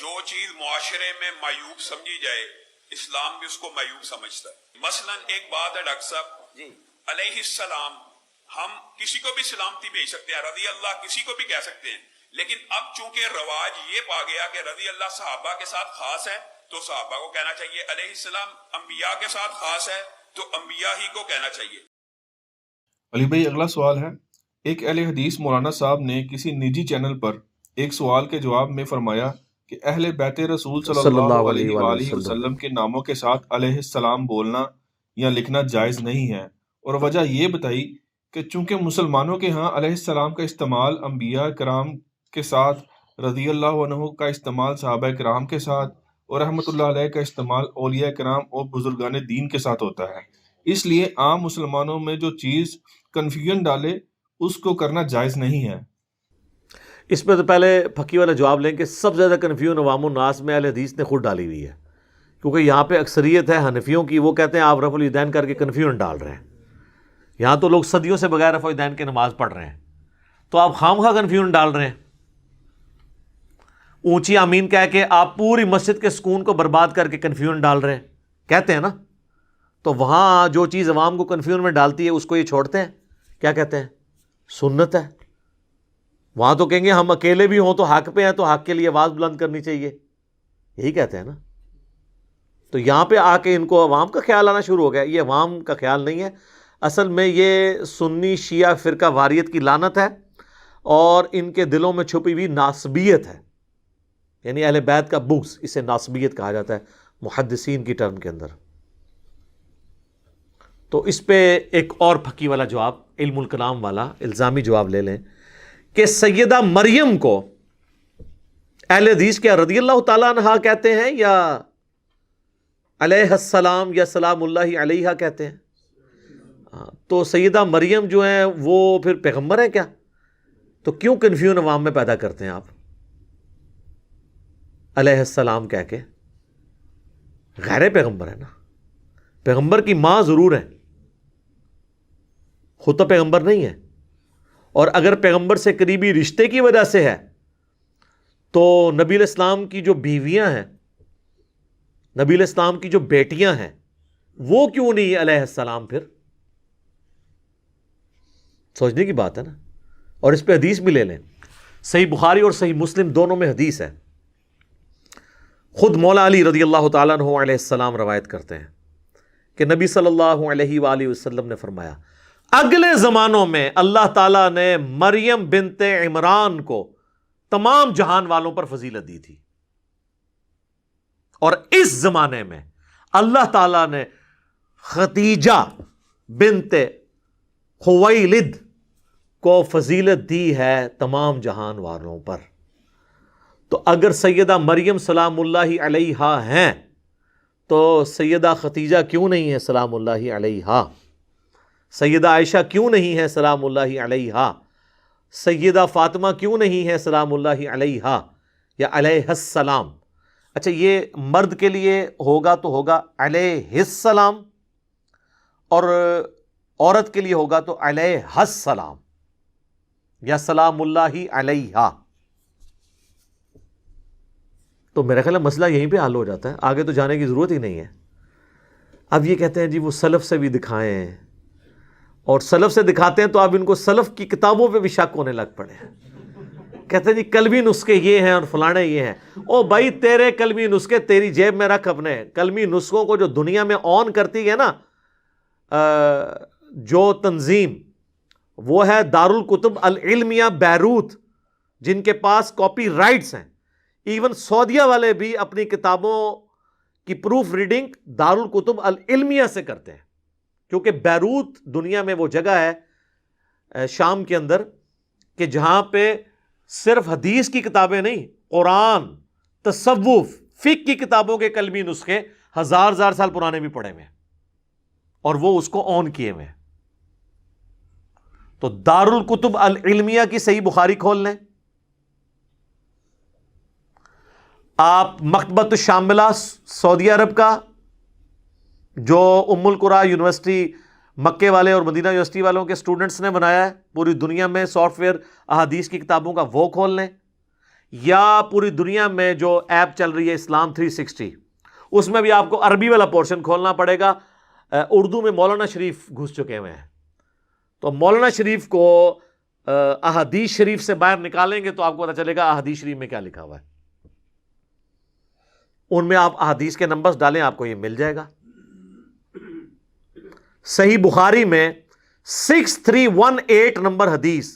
جو چیز معاشرے میں معیوب سمجھی جائے اسلام بھی اس کو معیوب سمجھتا ہے. مثلا ایک بات ہے ڈاکٹر صاحب جی، علیہ السلام ہم کسی کو بھی سلامتی بھیج سکتے ہیں، رضی اللہ کسی کو بھی کہہ سکتے ہیں، لیکن اب چونکہ رواج یہ پا گیا کہ رضی اللہ صحابہ کے ساتھ خاص ہے تو صحابہ کو کہنا چاہیے، علیہ السلام انبیاء کے ساتھ خاص ہے تو انبیاء ہی کو کہنا چاہیے. علی بھائی اگلا سوال ہے، ایک اہل حدیث مولانا صاحب نے کسی نجی چینل پر ایک سوال کے جواب میں فرمایا کہ اہل بیت رسول صلی اللہ علیہ وآلہ وسلم کے ناموں کے ساتھ علیہ السلام بولنا یا لکھنا جائز نہیں ہے، اور وجہ یہ بتائی کہ چونکہ مسلمانوں کے ہاں علیہ السلام کا استعمال انبیاء کرام کے ساتھ، رضی اللہ عنہ کا استعمال صحابہ کرام کے ساتھ، اور رحمۃ اللہ علیہ کا استعمال اولیاء کرام اور بزرگان دین کے ساتھ ہوتا ہے، اس لیے عام مسلمانوں میں جو چیز کنفیوژن ڈالے اس کو کرنا جائز نہیں ہے. اس میں تو پہلے پھکی والا جواب لیں کہ سب سے زیادہ کنفیوژن عوام الناس میں اہل حدیث نے خود ڈالی ہوئی ہے، کیونکہ یہاں پہ اکثریت ہے حنفیوں کی، وہ کہتے ہیں آپ رفع الیدین کر کے کنفیوژن ڈال رہے ہیں. یہاں تو لوگ صدیوں سے بغیر رفع الیدین کے نماز پڑھ رہے ہیں، تو آپ خواہ کنفیوژن ڈال رہے ہیں. اونچی آمین کہہ کے آپ پوری مسجد کے سکون کو برباد کر کے کنفیوژن ڈال رہے ہیں، کہتے ہیں نا. تو وہاں جو چیز عوام کو کنفیوژن میں ڈالتی ہے اس کو یہ چھوڑتے ہیں، کیا کہتے ہیں؟ سنت ہے. وہاں تو کہیں گے ہم اکیلے بھی ہوں تو حق پہ ہیں تو حق کے لیے آواز بلند کرنی چاہیے، یہی کہتے ہیں نا. تو یہاں پہ آ کے ان کو عوام کا خیال آنا شروع ہو گیا. یہ عوام کا خیال نہیں ہے، اصل میں یہ سنی شیعہ فرقہ واریت کی لعنت ہے اور ان کے دلوں میں چھپی ہوئی ناسبیت ہے، یعنی اہل بیت کا بغض، اسے ناسبیت کہا جاتا ہے محدثین کی ٹرم کے اندر. تو اس پہ ایک اور پھکی والا جواب، علم الکلام والا الزامی جواب لے لیں کہ سیدہ مریم کو اہل حدیث کیا رضی اللہ تعالیٰ عنہا کہتے ہیں یا علیہ السلام یا سلام اللہ علیہا کہتے ہیں؟ تو سیدہ مریم جو ہیں وہ پھر پیغمبر ہیں کیا؟ تو کیوں کنفیوژن عوام میں پیدا کرتے ہیں آپ علیہ السلام کہہ کے؟ غیر پیغمبر ہے نا، پیغمبر کی ماں ضرور ہے، خود تو پیغمبر نہیں ہے. اور اگر پیغمبر سے قریبی رشتے کی وجہ سے ہے تو نبی علیہ السلام کی جو بیویاں ہیں، نبی علیہ السلام کی جو بیٹیاں ہیں، وہ کیوں نہیں علیہ السلام؟ پھر سوچنے کی بات ہے نا. اور اس پہ حدیث بھی لے لیں، صحیح بخاری اور صحیح مسلم دونوں میں حدیث ہے. خود مولا علی رضی اللہ تعالیٰ عنہ علیہ السلام روایت کرتے ہیں کہ نبی صلی اللہ علیہ وآلہ وسلم نے فرمایا اگلے زمانوں میں اللہ تعالیٰ نے مریم بنت عمران کو تمام جہان والوں پر فضیلت دی تھی، اور اس زمانے میں اللہ تعالیٰ نے خدیجہ بنت خویلد کو فضیلت دی ہے تمام جہان والوں پر. تو اگر سیدہ مریم سلام اللہ علیہا ہیں تو سیدہ خدیجہ کیوں نہیں ہے سلام اللہ علیہا؟ سیدہ عائشہ کیوں نہیں ہے سلام اللہ علیہا؟ سیدہ فاطمہ کیوں نہیں ہے سلام اللہ علیہا یا علیہ السلام؟ اچھا یہ مرد کے لیے ہوگا تو ہوگا علیہ السلام، اور عورت کے لیے ہوگا تو علیہ السلام یا سلام اللہ علیہا. تو میرا خیال ہے مسئلہ یہیں پہ حل ہو جاتا ہے، آگے تو جانے کی ضرورت ہی نہیں ہے. اب یہ کہتے ہیں جی وہ سلف سے بھی دکھائیں، اور سلف سے دکھاتے ہیں تو اب ان کو سلف کی کتابوں پہ بھی شک ہونے لگ پڑے ہیں. کہتے ہیں جی قلبی نسخے یہ ہیں اور فلانے یہ ہیں. او بھائی تیرے قلبی نسخے تیری جیب میں رکھ اپنے. قلبی نسخوں کو جو دنیا میں آن کرتی ہے نا جو تنظیم، وہ ہے دارالکتب العلمیہ بیروت، جن کے پاس کاپی رائٹس ہیں. ایون سعودیہ والے بھی اپنی کتابوں کی پروف ریڈنگ دارالکتب العلمیہ سے کرتے ہیں، کیونکہ بیروت دنیا میں وہ جگہ ہے شام کے اندر کہ جہاں پہ صرف حدیث کی کتابیں نہیں، قرآن، تصوف، فقہ کی کتابوں کے قلمی نسخے ہزار سال پرانے بھی پڑے ہوئے ہیں اور وہ اس کو آن کیے ہوئے ہیں. تو دارالکتب العلمیہ کی صحیح بخاری کھول لیں آپ، مکتبۃ الشاملہ سعودی عرب کا جو ام القرا یونیورسٹی مکے والے اور مدینہ یونیورسٹی والوں کے اسٹوڈنٹس نے بنایا ہے پوری دنیا میں سافٹ ویئر احادیث کی کتابوں کا، وہ کھول لیں. یا پوری دنیا میں جو ایپ چل رہی ہے اسلام 360، اس میں بھی آپ کو عربی والا پورشن کھولنا پڑے گا. اردو میں مولانا شریف گھس چکے ہوئے ہیں، تو مولانا شریف کو احادیث شریف سے باہر نکالیں گے تو آپ کو پتہ چلے گا احادیث شریف میں کیا لکھا ہوا ہے. ان میں آپ احادیث کے نمبرز ڈالیں، آپ کو یہ مل جائے گا. صحیح بخاری میں 6318 نمبر حدیث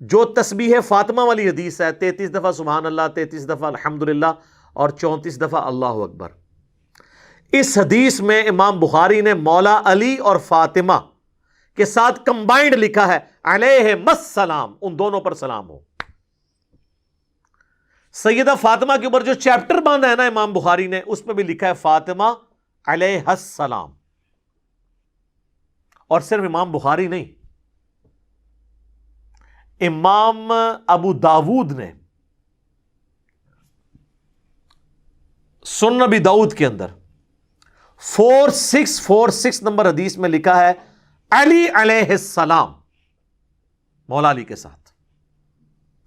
جو تسبیح فاطمہ والی حدیث ہے، 33 دفعہ سبحان اللہ، 33 دفعہ الحمدللہ اور 34 دفعہ اللہ اکبر. اس حدیث میں امام بخاری نے مولا علی اور فاطمہ کے ساتھ کمبائنڈ لکھا ہے علیہم السلام، ان دونوں پر سلام ہو. سیدہ فاطمہ کے اوپر جو چیپٹر باندھا ہے نا امام بخاری نے، اس میں بھی لکھا ہے فاطمہ علیہ السلام. اور صرف امام بخاری نہیں، امام ابو داود نے سنن ابی داؤد کے اندر 4646 نمبر حدیث میں لکھا ہے علی علیہ السلام، مولا علی کے ساتھ.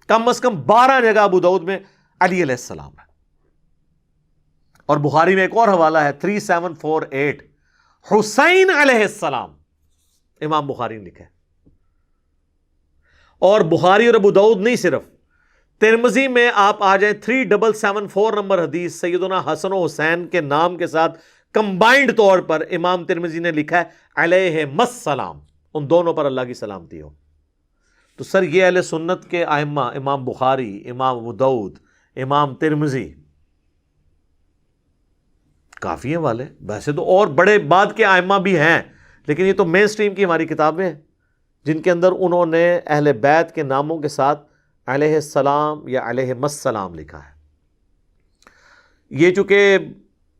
کم از کم 12 جگہ ابو داؤد میں علی علیہ السلام ہے. اور بخاری میں ایک اور حوالہ ہے 3748 حسین علیہ السلام، امام بخاری نے لکھا ہے. اور بخاری اور ابو داؤد نہیں، صرف ترمذی میں آپ آ جائیں 3774 نمبر حدیث سیدنا حسن و حسین کے نام کے ساتھ کمبائنڈ طور پر امام ترمذی نے لکھا ہے علیہم السلام، ان دونوں پر اللہ کی سلامتی ہو. تو سر یہ اہل سنت کے ائمہ، امام بخاری، امام ابو داؤد، امام ترمذی، کافی ہیں والے. ویسے تو اور بڑے بعد کے ائمہ بھی ہیں، لیکن یہ تو مین سٹریم کی ہماری کتابیں ہیں جن کے اندر انہوں نے اہل بیت کے ناموں کے ساتھ علیہ السلام یا علیہم السلام لکھا ہے. یہ چونکہ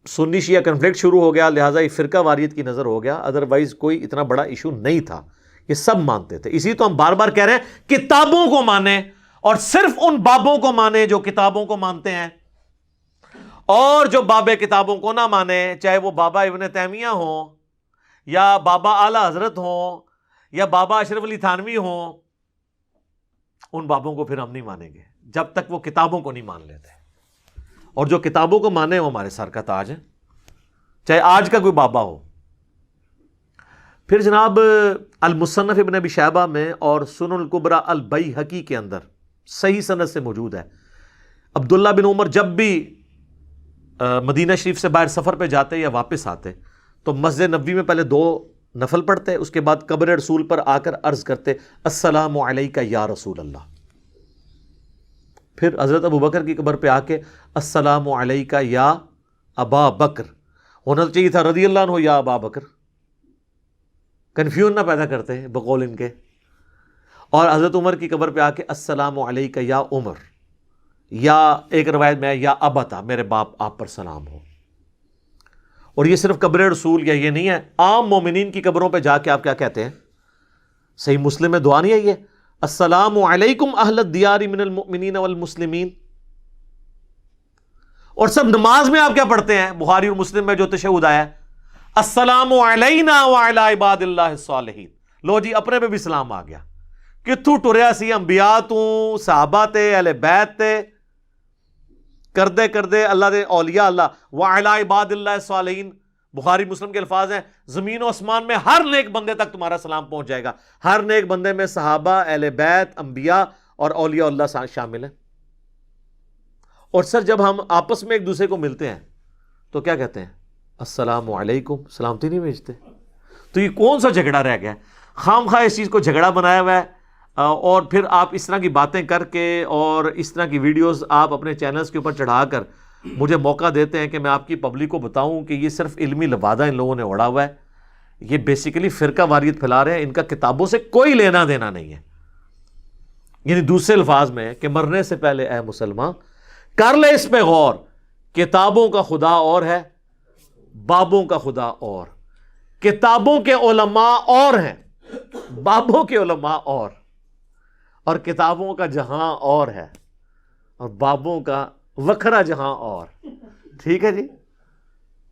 سنی شیعہ کنفلکٹ شروع ہو گیا، لہٰذا یہ فرقہ واریت کی نظر ہو گیا، ادروائز کوئی اتنا بڑا ایشو نہیں تھا، یہ سب مانتے تھے. اسی تو ہم بار بار کہہ رہے ہیں کتابوں کو مانیں، اور صرف ان بابوں کو مانیں جو کتابوں کو مانتے ہیں، اور جو بابے کتابوں کو نہ مانیں، چاہے وہ بابا ابن تیمیہ ہوں یا بابا اعلیٰ حضرت ہوں یا بابا اشرف علی تھانوی ہوں، ان بابوں کو پھر ہم نہیں مانیں گے جب تک وہ کتابوں کو نہیں مان لیتے. اور جو کتابوں کو مانے وہ ہمارے سر کا تاج ہے، چاہے آج کا کوئی بابا ہو. پھر جناب المصنف ابن ابی شیبہ میں اور سنن الکبریٰ البیہقی کے اندر صحیح سند سے موجود ہے، عبداللہ بن عمر جب بھی مدینہ شریف سے باہر سفر پہ جاتے یا واپس آتے تو مسجد نبوی میں پہلے 2 نفل پڑھتے، اس کے بعد قبر رسول پر آ کر عرض کرتے السلام علیکہ یا رسول اللہ. پھر حضرت ابو بکر کی قبر پہ آ کے السلام علیکہ یا ابا بکر، ہونا چاہیے تھا رضی اللہ عنہ یا ابا بکر، کنفیوژن نہ پیدا کرتے بقول ان کے. اور حضرت عمر کی قبر پہ آ کے السلام علیکہ یا عمر، یا ایک روایت میں یا ابتا، میرے باپ آپ پر سلام ہو. اور یہ صرف قبر رسول یا یہ نہیں ہے، عام مومنین کی قبروں پہ جا کے آپ کیا کہتے ہیں؟ صحیح مسلم میں دعا نہیں ہے یہ السلام علیکم اہل الدیار من المؤمنین والمسلمین. اور سب نماز میں آپ کیا پڑھتے ہیں؟ بخاری اور مسلم میں جو تشہد آیا ہے السلام علینا وعلی عباد اللہ الصالحین. لو جی اپنے پہ بھی سلام آ گیا. کتھوں ٹریا سی انبیاء تو صحابہ تے اہل بیت تے کردے کردے اللہ دے اولیاء اللہ وعلی عباد اللہ الصالحین. بخاری مسلم کے الفاظ ہیں زمین و آسمان میں ہر نیک بندے تک تمہارا سلام پہنچ جائے گا. ہر نیک بندے میں صحابہ، اہل بیت، انبیاء اور اولیاء اللہ شامل ہیں. اور سر جب ہم آپس میں ایک دوسرے کو ملتے ہیں تو کیا کہتے ہیں؟ السلام علیکم، سلامتی نہیں بھیجتے. تو یہ کون سا جھگڑا رہ گیا ہے؟ خام خواہ اس چیز کو جھگڑا بنایا ہوا ہے. اور پھر آپ اس طرح کی باتیں کر کے اور اس طرح کی ویڈیوز آپ اپنے چینلز کے اوپر چڑھا کر مجھے موقع دیتے ہیں کہ میں آپ کی پبلک کو بتاؤں کہ یہ صرف علمی لبادہ ان لوگوں نے اڑا ہوا ہے. یہ بیسیکلی فرقہ واریت پھیلا رہے ہیں، ان کا کتابوں سے کوئی لینا دینا نہیں ہے. یعنی دوسرے الفاظ میں کہ مرنے سے پہلے اے مسلمان کر لے اس پہ غور، کتابوں کا خدا اور ہے، بابوں کا خدا اور. کتابوں کے علماء اور ہیں، بابوں کے علماء اور کتابوں کا جہاں اور ہے اور بابوں کا وکھرا جہاں اور. ٹھیک ہے جی.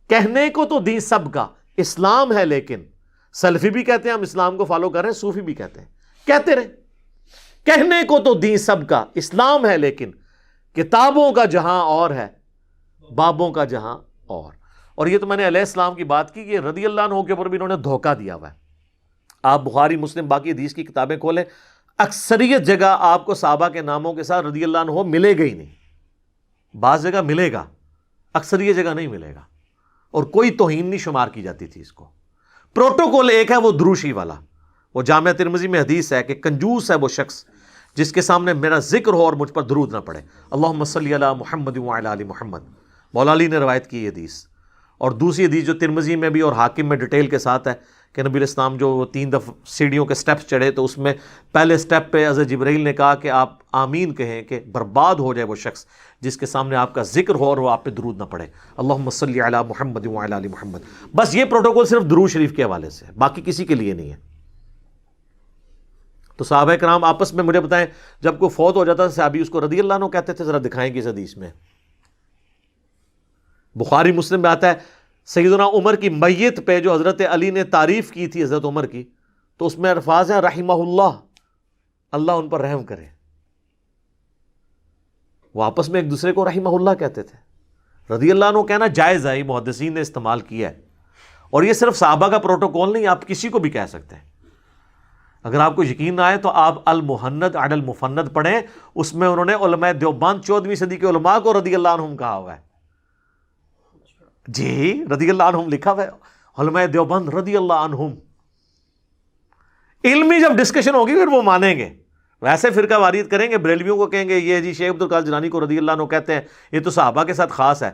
کہنے کو تو دین سب کا اسلام ہے، لیکن سلفی بھی کہتے ہیں ہم اسلام کو فالو کر رہے ہیں، صوفی بھی کہتے ہیں، کہتے رہے. کہنے کو تو دین سب کا اسلام ہے، لیکن کتابوں کا جہاں اور ہے، بابوں کا جہاں اور یہ تو میں نے علیہ السلام کی بات کی کہ رضی اللہ عنہ کے اوپر بھی انہوں نے دھوکہ دیا ہوا ہے. آپ بخاری مسلم باقی حدیث کی کتابیں کھولیں، اکثریت جگہ آپ کو صحابہ کے ناموں کے ساتھ رضی اللہ عنہ ملے گا ہی نہیں. بعض جگہ ملے گا، اکثریت جگہ نہیں ملے گا، اور کوئی توہین نہیں شمار کی جاتی تھی اس کو. پروٹوکول ایک ہے وہ دروشی والا، وہ جامعہ ترمذی میں حدیث ہے کہ کنجوس ہے وہ شخص جس کے سامنے میرا ذکر ہو اور مجھ پر درود نہ پڑے. اللہم صلی علی محمد وعلی آل محمد. مولا علی نے روایت کی یہ حدیث. اور دوسری حدیث جو ترمذی میں بھی اور حاکم میں ڈیٹیل کے ساتھ ہے کہ نبی علیہ السلام جو 3 دفعہ سیڑھیوں کے سٹیپس چڑھے تو اس میں پہلے سٹیپ پہ حضرت جبرائیل نے کہا کہ آپ آمین کہیں کہ برباد ہو جائے وہ شخص جس کے سامنے آپ کا ذکر ہو اور وہ آپ پہ درود نہ پڑے. اللہم صلی علی محمد وعلی آل محمد. بس یہ پروٹوکول صرف درود شریف کے حوالے سے ہے، باقی کسی کے لیے نہیں ہے. تو صحابہ کرام آپس میں مجھے بتائیں جب کوئی فوت ہو جاتا تھا صحابی اس کو رضی اللہ عنہ کہتے تھے؟ ذرا دکھائیں گے اس حدیث میں. بخاری مسلم میں آتا ہے سیدنا عمر کی میت پہ جو حضرت علی نے تعریف کی تھی حضرت عمر کی، تو اس میں الفاظ ہیں رحمہ اللہ، اللہ ان پر رحم کرے. وہ آپس میں ایک دوسرے کو رحمہ اللہ کہتے تھے. رضی اللہ عنہ کہنا جائز ہے، محدثین نے استعمال کیا ہے. اور یہ صرف صحابہ کا پروٹوکول نہیں، آپ کسی کو بھی کہہ سکتے ہیں. اگر آپ کو یقین نہ آئے تو آپ المحند علی المفند پڑھیں، اس میں انہوں نے علماء دیوبند 14ویں صدی کے علماء کو رضی اللہ عنہم کہا ہوا ہے. جی رضی اللہ عنہم لکھا ہوا ہے، علماء دیوبند رضی اللہ عنہم. علمی جب ڈسکشن ہوگی پھر وہ مانیں گے. ویسے فرقہ واریت کریں گے، بریلویوں کو کہیں گے یہ جی شیخ عبد القادر جیلانی کو رضی اللہ عنہ کہتے ہیں، یہ تو صحابہ کے ساتھ خاص ہے.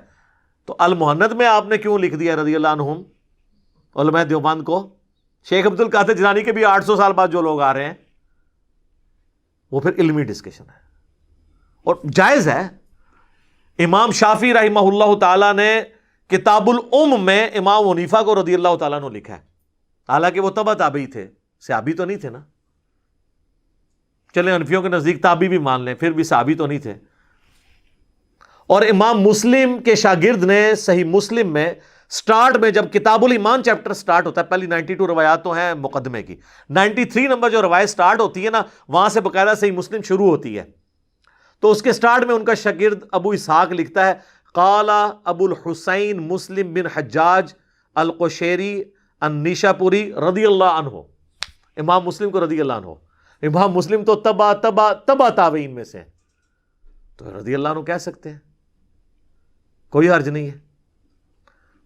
تو المحند میں آپ نے کیوں لکھ دیا رضی اللہ عنہم علماء دیوبند کو؟ شیخ عبد القادر جیلانی کے بھی 800 سال بعد جو لوگ آ رہے ہیں، وہ پھر علمی ڈسکشن ہے اور جائز ہے. امام شافعی رحمہ اللہ تعالیٰ نے کتاب الام میں امام حنیفہ کو رضی اللہ تعالیٰ نے لکھا ہے، حالانکہ وہ تبع تابعی تھے، صحابی تو نہیں تھے نا. چلیں حنفیوں کے نزدیک تابعی بھی مان لیں، پھر بھی صحابی تو نہیں تھے. اور امام مسلم کے شاگرد نے صحیح مسلم میں سٹارٹ میں جب کتاب الایمان چیپٹر سٹارٹ ہوتا ہے، پہلی 92 روایات تو ہیں مقدمے کی، 93 نمبر جو روایت سٹارٹ ہوتی ہے نا وہاں سے باقاعدہ صحیح مسلم شروع ہوتی ہے. تو اس کے سٹارٹ میں ان کا شاگرد ابو اسحاق لکھتا ہے قال ابو الحسین مسلم بن حجاج القشیری النیشاپوری رضی اللہ عنہ. امام مسلم کو رضی اللہ عنہ، امام مسلم تو تبع تابعین میں سے، تو رضی اللہ عنہ کہہ سکتے ہیں، کوئی حرج نہیں ہے.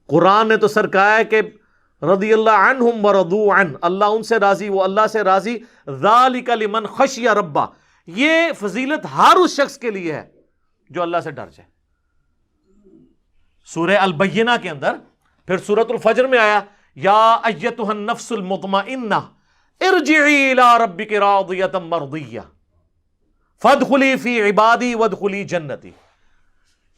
قرآن نے تو سر کہا ہے کہ رضی اللہ عنہم ورضوا عنہ، اللہ ان سے راضی وہ اللہ سے راضی. ذالک لمن خشی ربہ، یہ فضیلت ہر اس شخص کے لیے ہے جو اللہ سے ڈر جائے. سورہ البینہ کے اندر پھر سورۃ الفجر میں آیا یا ایتھا النفس المطمئنہ ارجعی الی ربک راضیۃ مرضیہ فادخلی فی عبادی وادخلی جنتی.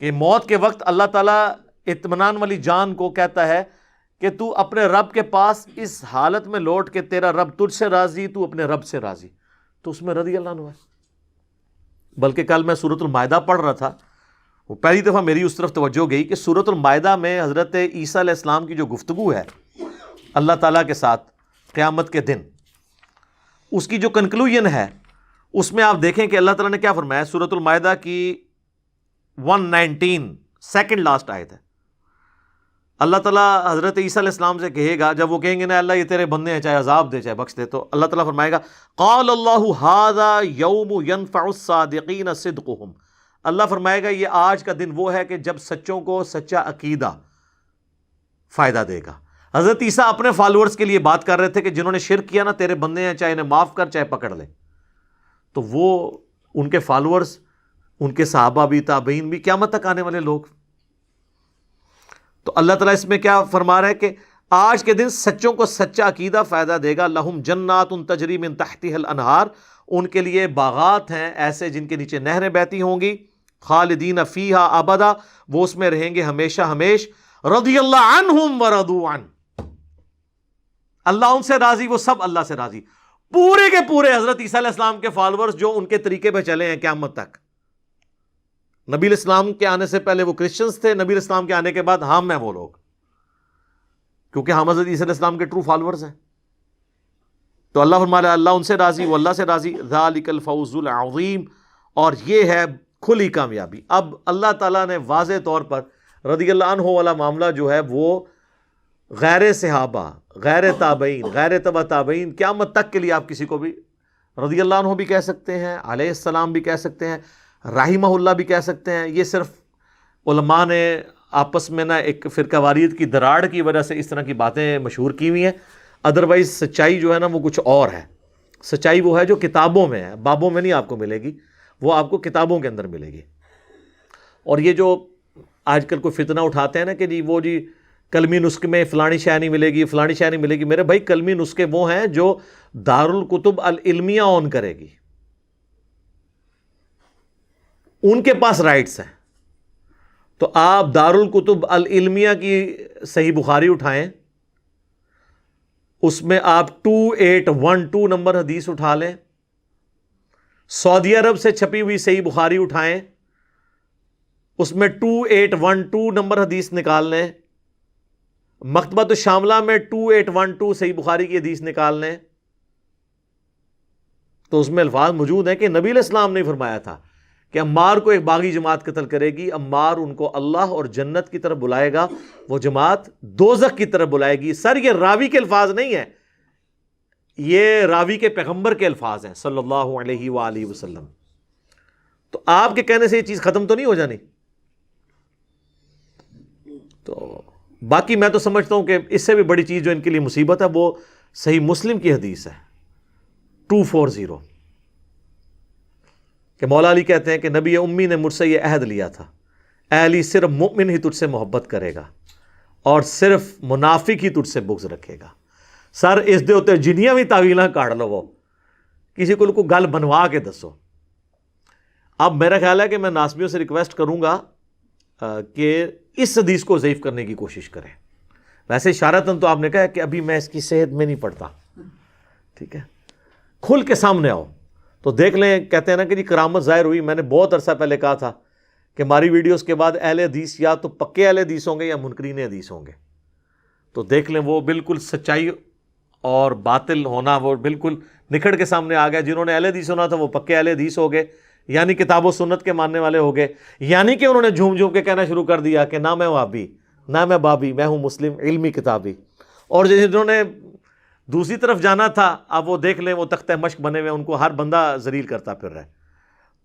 کہ موت کے وقت اللہ تعالیٰ اطمینان والی جان کو کہتا ہے کہ تو اپنے رب کے پاس اس حالت میں لوٹ کہ تیرا رب تجھ سے راضی، تو اپنے رب سے راضی. تو اس میں رضی اللہ عنہ ہے. بلکہ کل میں سورۃ المائدہ پڑھ رہا تھا، وہ پہلی دفعہ میری اس طرف توجہ گئی کہ سورۃ المائدہ میں حضرت عیسیٰ علیہ السلام کی جو گفتگو ہے اللہ تعالیٰ کے ساتھ قیامت کے دن، اس کی جو کنکلوژن ہے اس میں آپ دیکھیں کہ اللہ تعالیٰ نے کیا فرمایا. سورۃ المائدہ کی 119 سیکنڈ لاسٹ آیت ہے. اللہ تعالیٰ حضرت عیسیٰ علیہ السلام سے کہے گا، جب وہ کہیں گے نا اللہ یہ تیرے بندے ہیں، چاہے عذاب دے چاہے بخش دے، تو اللہ تعالیٰ فرمائے گا قال اللہ ھذا یوم ینفع الصادقین صدقہم. اللہ فرمائے گا یہ آج کا دن وہ ہے کہ جب سچوں کو سچا عقیدہ فائدہ دے گا. حضرت عیسیٰ اپنے فالوورز کے لیے بات کر رہے تھے کہ جنہوں نے شرک کیا نا تیرے بندے ہیں، چاہے انہیں معاف کر چاہے پکڑ لے. تو وہ ان کے فالوورز، ان کے صحابہ بھی، تابعین بھی، قیامت تک آنے والے لوگ. تو اللہ تعالیٰ اس میں کیا فرما رہا ہے کہ آج کے دن سچوں کو سچا عقیدہ فائدہ دے گا. لہم جنات تجری من تحتها الانہار، ان کے لیے باغات ہیں ایسے جن کے نیچے نہریں بہتی ہوں گی. خالدین فیہا ابدا، وہ اس میں رہیں گے ہمیشہ ہمیش. رضی اللہ عنہم ورضوا عنہ، اللہ ان سے راضی وہ سب اللہ سے راضی. پورے کے پورے حضرت عیسیٰ علیہ السلام کے فالورز جو ان کے طریقے پہ چلے ہیں قیامت تک. نبی علیہ السلام کے آنے سے پہلے وہ کرسچنز تھے، نبی علیہ السلام کے آنے کے بعد ہم ہیں وہ لوگ، کیونکہ ہم حضرت عیسیٰ علیہ السلام کے ٹرو فالورز ہیں. تو اللہ فرمایا اللہ ان سے راضی وہ اللہ سے راضی. ذالک الفوز العظیم، اور یہ ہے کھلی کامیابی. اب اللہ تعالیٰ نے واضح طور پر رضی اللہ عنہ والا معاملہ جو ہے وہ غیر صحابہ، غیر تابعین، غیر تبع تابعین، قیامت تک کے لیے آپ کسی کو بھی رضی اللہ عنہ بھی کہہ سکتے ہیں، علیہ السلام بھی کہہ سکتے ہیں، رحمہ اللہ بھی کہہ سکتے ہیں. یہ صرف علماء نے آپس میں نا ایک فرقہ واریت کی دراڑ کی وجہ سے اس طرح کی باتیں مشہور کی ہوئی ہیں. ادروائز سچائی جو ہے نا وہ کچھ اور ہے. سچائی وہ ہے جو کتابوں میں ہے، بابوں میں نہیں آپ کو ملے گی، وہ آپ کو کتابوں کے اندر ملے گی. اور یہ جو آج کل کوئی فتنہ اٹھاتے ہیں نا کہ جی وہ جی کلمی نسخے میں فلانی شے نہیں ملے گی، فلانی شے نہیں ملے گی. میرے بھائی کلمی نسخے وہ ہیں جو دارالکتب العلمیہ اون کرے گی، ان کے پاس رائٹس ہیں. تو آپ دارالکتب العلمیہ کی صحیح بخاری اٹھائیں، اس میں آپ 2812 نمبر حدیث اٹھا لیں. سعودی عرب سے چھپی ہوئی صحیح بخاری اٹھائیں، اس میں 2812 نمبر حدیث نکال لیں. مکتبۃ الشاملہ میں 2812 صحیح بخاری کی حدیث نکال لیں، تو اس میں الفاظ موجود ہیں کہ نبی علیہ السلام نے فرمایا تھا کہ عمار کو ایک باغی جماعت قتل کرے گی، عمار ان کو اللہ اور جنت کی طرف بلائے گا، وہ جماعت دوزخ کی طرف بلائے گی. سر یہ راوی کے الفاظ نہیں ہیں، یہ راوی کے پیغمبر کے الفاظ ہیں صلی اللہ علیہ وآلہ وسلم. تو آپ کے کہنے سے یہ چیز ختم تو نہیں ہو جانی. تو باقی میں تو سمجھتا ہوں کہ اس سے بھی بڑی چیز جو ان کے لیے مصیبت ہے وہ صحیح مسلم کی حدیث ہے 240 کہ مولا علی کہتے ہیں کہ نبی امی نے مجھ سے یہ عہد لیا تھا، اے علی صرف مومن ہی تجھ سے محبت کرے گا اور صرف منافق ہی تجھ سے بغض رکھے گا. سر اس دے ہوتے جنیاں بھی تعویلاں کاٹ لو، وہ کسی کو گل بنوا کے دسو. اب میرا خیال ہے کہ میں ناسبیوں سے ریکویسٹ کروں گا کہ اس حدیث کو ضعیف کرنے کی کوشش کریں. ویسے اشارتاً تو آپ نے کہا کہ ابھی میں اس کی صحت میں نہیں پڑھتا، ٹھیک ہے، کھل کے سامنے آؤ تو دیکھ لیں. کہتے ہیں نا کہ جی کرامت ظاہر ہوئی. میں نے بہت عرصہ پہلے کہا تھا کہ ہماری ویڈیوز کے بعد اہل حدیث یا تو پکے اہل حدیث ہوں گے یا منکرین حدیث ہوں گے. تو دیکھ لیں وہ بالکل سچائی اور باطل ہونا وہ بالکل نکھڑ کے سامنے آ گیا. جنہوں نے اہل حدیث ہونا تھا وہ پکے اہل حدیث ہو گئے، یعنی کتاب و سنت کے ماننے والے ہو گئے. یعنی کہ انہوں نے جھوم جھوم کے کہنا شروع کر دیا کہ نہ میں وہابی، نہ میں بابی، میں ہوں مسلم علمی کتابی. اور جنہوں نے دوسری طرف جانا تھا اب وہ دیکھ لیں وہ تختہ مشق بنے ہوئے، ان کو ہر بندہ ذلیل کرتا پھر رہا ہے.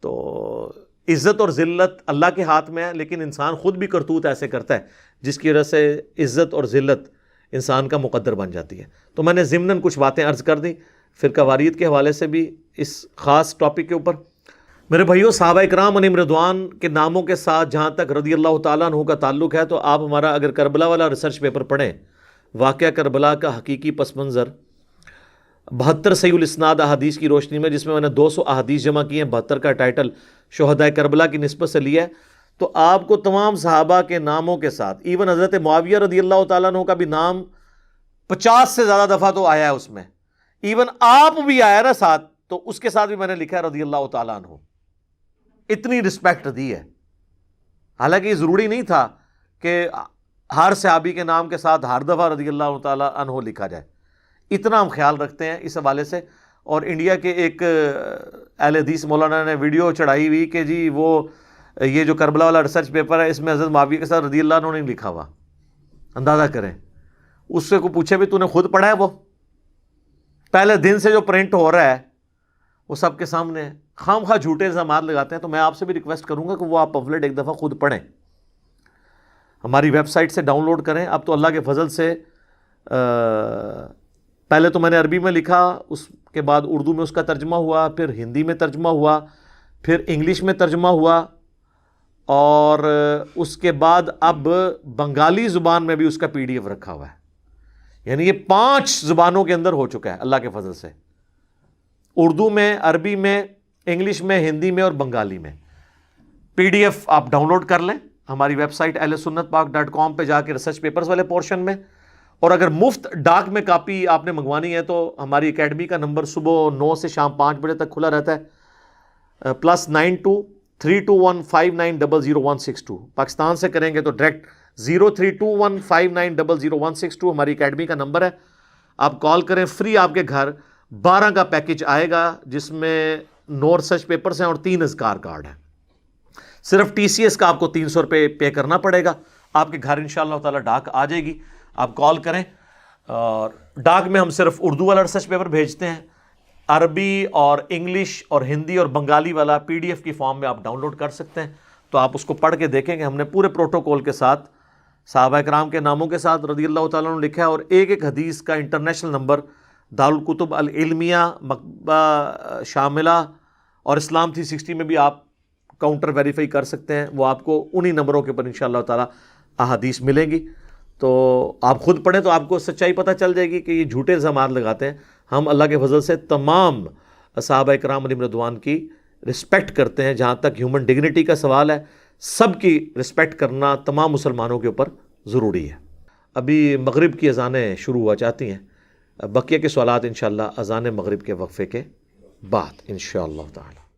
تو عزت اور ذلت اللہ کے ہاتھ میں ہے، لیکن انسان خود بھی کرتوت ایسے کرتا ہے جس کی وجہ سے عزت اور ذلت انسان کا مقدر بن جاتی ہے. تو میں نے ضمناً کچھ باتیں عرض کر دیں فرقہ واریت کے حوالے سے بھی اس خاص ٹاپک کے اوپر. میرے بھائیو، صحابہ اکرام علیہم رضوان کے ناموں کے ساتھ جہاں تک رضی اللہ تعالیٰ عنہ کا تعلق ہے، تو آپ ہمارا اگر کربلا والا ریسرچ پیپر پڑھیں، واقعہ کربلا کا حقیقی پس منظر 72 صحیح الاسناد احادیث کی روشنی میں، جس میں نے 200 احادیث جمع کی ہیں، 72 کا ٹائٹل شہداء کربلا کی نسبت سے لیا ہے، تو آپ کو تمام صحابہ کے ناموں کے ساتھ ایون حضرت معاویہ رضی اللہ تعالیٰ عنہ کا بھی نام 50 سے زیادہ دفعہ تو آیا ہے اس میں. ایون آپ بھی آیا نا ساتھ، تو اس کے ساتھ بھی میں نے لکھا ہے رضی اللہ تعالیٰ عنہ. اتنی رسپیکٹ دی ہے. حالانکہ یہ ضروری نہیں تھا کہ ہر صحابی کے نام کے ساتھ ہر دفعہ رضی اللہ تعالیٰ عنہ لکھا جائے. اتنا ہم خیال رکھتے ہیں اس حوالے سے. اور انڈیا کے ایک اہل حدیث مولانا نے ویڈیو چڑھائی ہوئی کہ جی وہ یہ جو کربلا والا ریسرچ پیپر ہے اس میں حضرت معاویہ کے ساتھ رضی اللہ عنہ نہیں لکھا ہوا. اندازہ کریں، اس سے کو پوچھے بھی تو نے خود پڑھا ہے؟ وہ پہلے دن سے جو پرنٹ ہو رہا ہے وہ سب کے سامنے ہے. خام خواہ جھوٹے الزامات لگاتے ہیں. تو میں آپ سے بھی ریکویسٹ کروں گا کہ وہ آپ پمفلٹ ایک دفعہ خود پڑھیں، ہماری ویب سائٹ سے ڈاؤن لوڈ کریں. اب تو اللہ کے فضل سے پہلے تو میں نے عربی میں لکھا، اس کے بعد اردو میں اس کا ترجمہ ہوا، پھر ہندی میں ترجمہ ہوا، پھر انگلش میں ترجمہ ہوا، اور اس کے بعد اب بنگالی زبان میں بھی اس کا PDF رکھا ہوا ہے. یعنی یہ 5 زبانوں کے اندر ہو چکا ہے اللہ کے فضل سے، اردو میں، عربی میں، انگلش میں، ہندی میں اور بنگالی میں. PDF آپ ڈاؤن لوڈ کر لیں ہماری ویب سائٹ ahlsunnatpak.com پہ جا کے ریسرچ پیپرز والے پورشن میں. اور اگر مفت ڈاک میں کاپی آپ نے منگوانی ہے تو ہماری اکیڈمی کا نمبر صبح 9 سے شام 5 بجے تک کھلا رہتا ہے، +923215900162. پاکستان سے کریں گے تو ڈائریکٹ 032159000162 ہماری اکیڈمی کا نمبر ہے. آپ کال کریں، فری آپ کے گھر 12 کا پیکج آئے گا، جس میں 9 ریسرچ پیپرز ہیں اور 3 اذکار کارڈ ہیں. صرف TCS کا آپ کو 300 روپے پے کرنا پڑے گا، آپ کے گھر انشاءاللہ تعالی ڈاک آ جائے گی، آپ کال کریں۔ اور ڈاک میں ہم صرف اردو والا ریسرچ پیپر بھیجتے ہیں، عربی اور انگلش اور ہندی اور بنگالی والا PDF کی فارم میں آپ ڈاؤن لوڈ کر سکتے ہیں، تو آپ اس کو پڑھ کے دیکھیں کہ ہم نے پورے پروٹوکول کے ساتھ صحابہ کرام کے ناموں کے ساتھ رضی اللہ تعالیٰ عنہ لکھا ہے، اور ایک ایک حدیث کا انٹرنیشنل نمبر دارالکتب العلمیہ مکتبہ شاملہ اور اسلام 360 میں بھی آپ کاؤنٹر ویریفائی کر سکتے ہیں، وہ آپ کو انہی نمبروں کے اوپر انشاءاللہ تعالیٰ احادیث ملیں گی، تو آپ خود پڑھیں تو آپ کو سچائی پتہ چل جائے گی کہ یہ جھوٹے الزامات لگاتے ہیں۔ ہم اللہ کے فضل سے تمام صحابہ کرام علیہم رضوان کی رسپیکٹ کرتے ہیں، جہاں تک ہیومن ڈگنیٹی کا سوال ہے سب کی رسپیکٹ کرنا تمام مسلمانوں کے اوپر ضروری ہے۔ ابھی مغرب کی اذانیں شروع ہوا چاہتی ہیں، بقیہ کے سوالات انشاءاللہ اذان مغرب کے وقفے کے بعد انشاءاللہ تعالی۔